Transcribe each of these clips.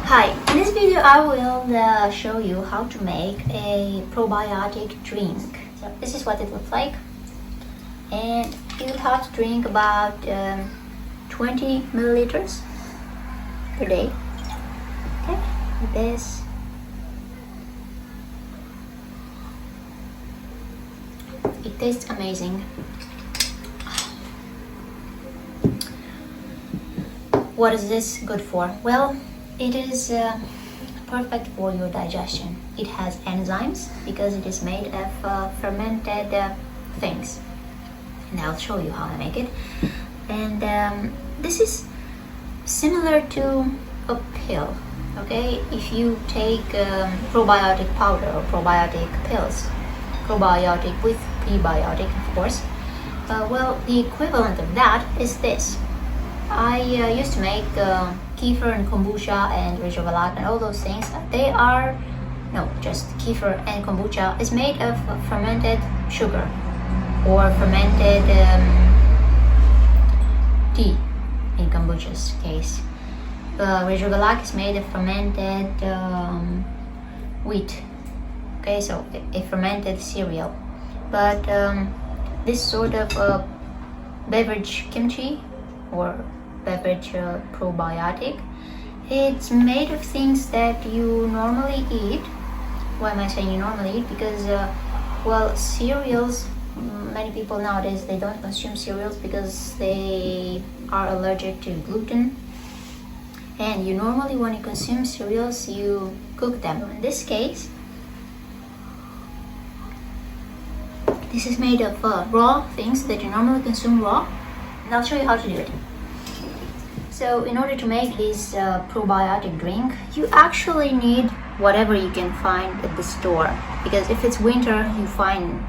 Hi, in this video I will show you how to make a probiotic drink. So this is what it looks like, and you have to drink about 20 milliliters per day. Okay, like this. It tastes amazing. What is this good for? Well, it is perfect for your digestion. It has enzymes because it is made of fermented things, and I'll show you how I make it. And this is similar to a pill. Okay, if you take probiotic powder or probiotic pills, probiotic with prebiotic, of course. Well, the equivalent of that is this. I used to make kefir and kombucha and and all those things. They are, no, just kefir and kombucha is made of fermented sugar or fermented tea in kombucha's case. Is made of fermented wheat. Okay, so a fermented cereal. But this sort of beverage kimchi or beverage probiotic, it's made of things that you normally eat. Why am I saying you normally eat? Because well, cereals, many people nowadays, they don't consume cereals because they are allergic to gluten, and you normally, when you consume cereals, you cook them. In this case, this is made of raw things that you normally consume raw, and I'll show you how to do it. So in order to make this probiotic drink, you actually need whatever you can find at the store. Because if it's winter, you find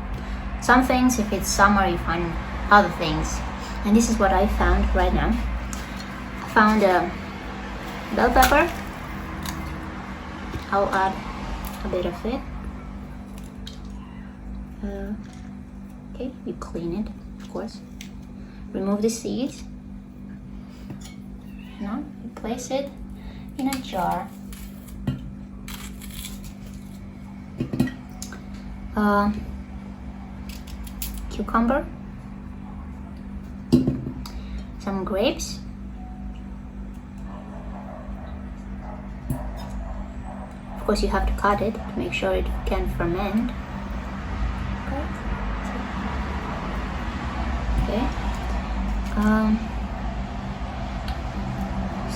some things. If it's summer, you find other things. And this is what I found right now. I found a bell pepper. I'll add a bit of it. Okay, you clean it, of course. Remove the seeds. Now you place it in a jar. Cucumber, some grapes, of course you have to cut it to make sure it can ferment. Okay.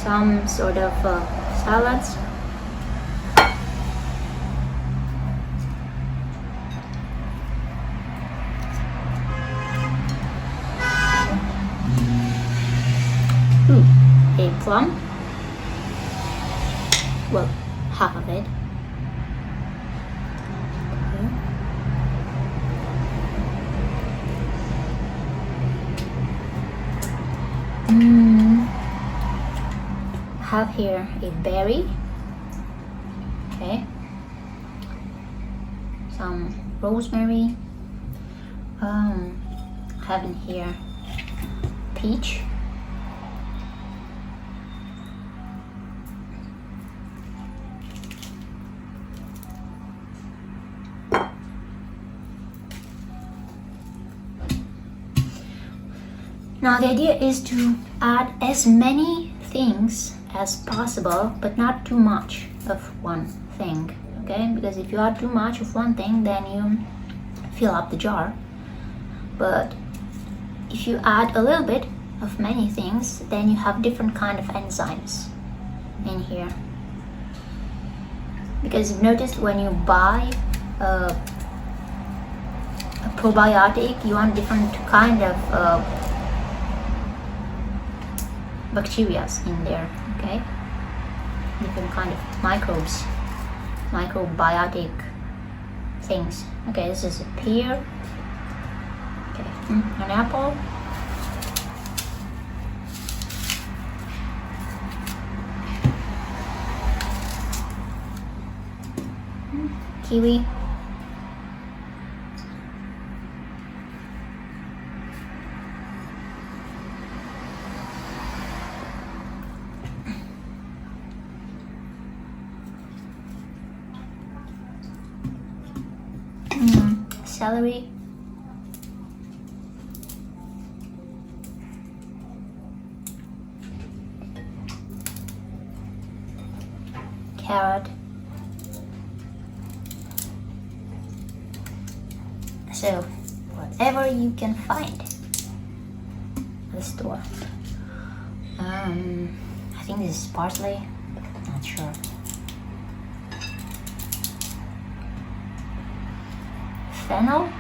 Some sort of salads. A plum. Well, half of it. Have here a berry, okay, some rosemary, have in here peach, now the idea is to add as many things as possible, but not too much of one thing, okay? Because if you add too much of one thing, then you fill up the jar. But if you add a little bit of many things, then you have different kind of enzymes in here. Because you've noticed when you buy a probiotic, you want different kind of bacteria in there, okay? Different kind of microbes, microbiotic things. Okay, this is a pear. Okay, an apple. Kiwi. celery, carrot. So whatever you can find at the store. I think this is parsley, not sure. Fennel, I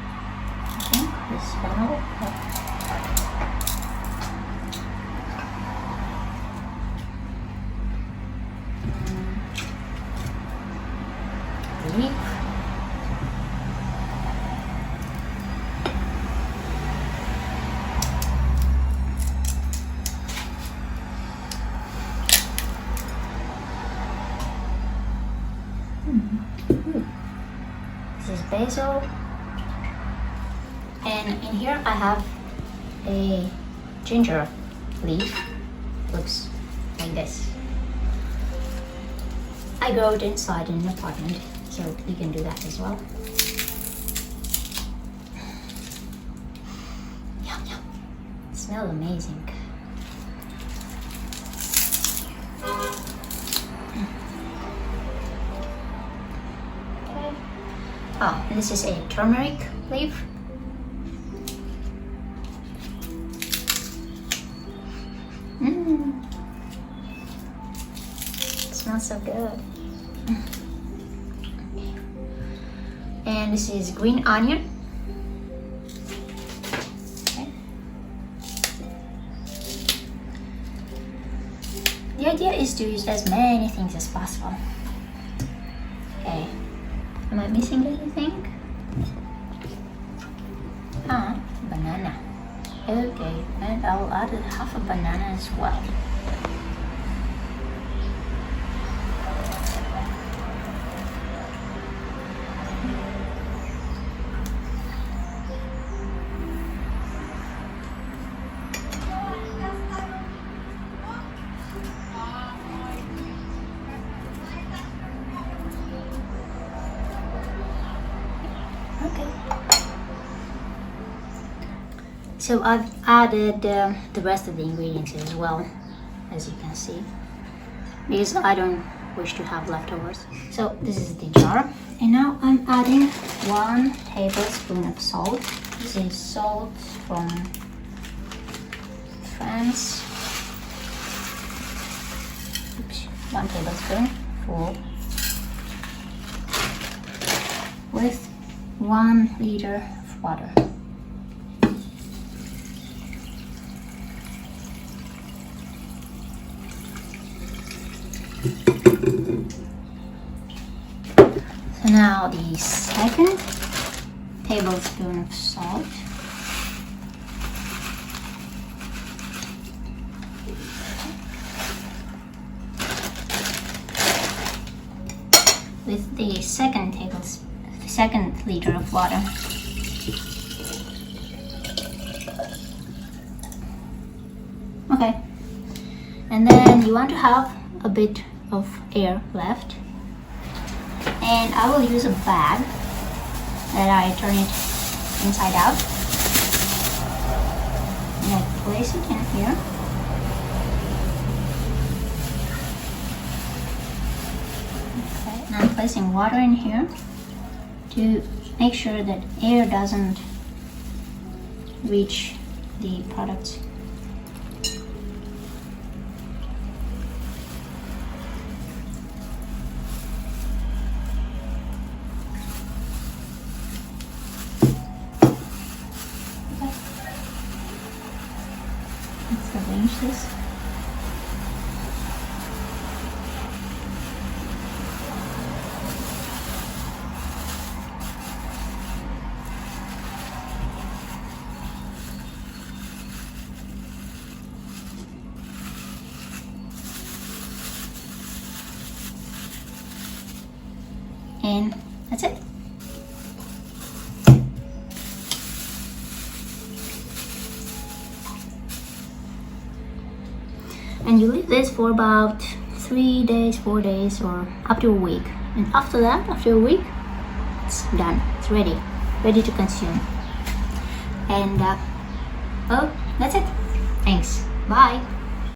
think this is fennel. Leek. This is basil. And in here I have a ginger leaf. Looks like this. I grow it inside in an apartment, so you can do that as well. Yum yum. It smells amazing. Okay. Oh, and this is a turmeric leaf. It smells so good. And this is green onion. Okay. The idea is to use as many things as possible. Okay. Am I missing anything? Banana. Okay, and I'll add half a banana as well. Okay. So I've added the rest of the ingredients as well, as you can see, because I don't wish to have leftovers. So this is the jar, and now I'm adding 1 tablespoon of salt. This is salt from France. Oops, 1 tablespoon full, with 1 liter of water. So now the 2nd tablespoon of salt. With the 2nd liter of water. Okay, and then you want to have a bit of air left, and I will use a bag that I turn it inside out, and I place it in here. Okay, and I'm placing water in here to make sure that air doesn't reach the products. Let's arrange this. And that's it. And you leave this for about 3 days, 4 days, or up to a week. And after that, after a week, it's done. It's ready. ready to consume. And oh, that's it. Thanks. Bye.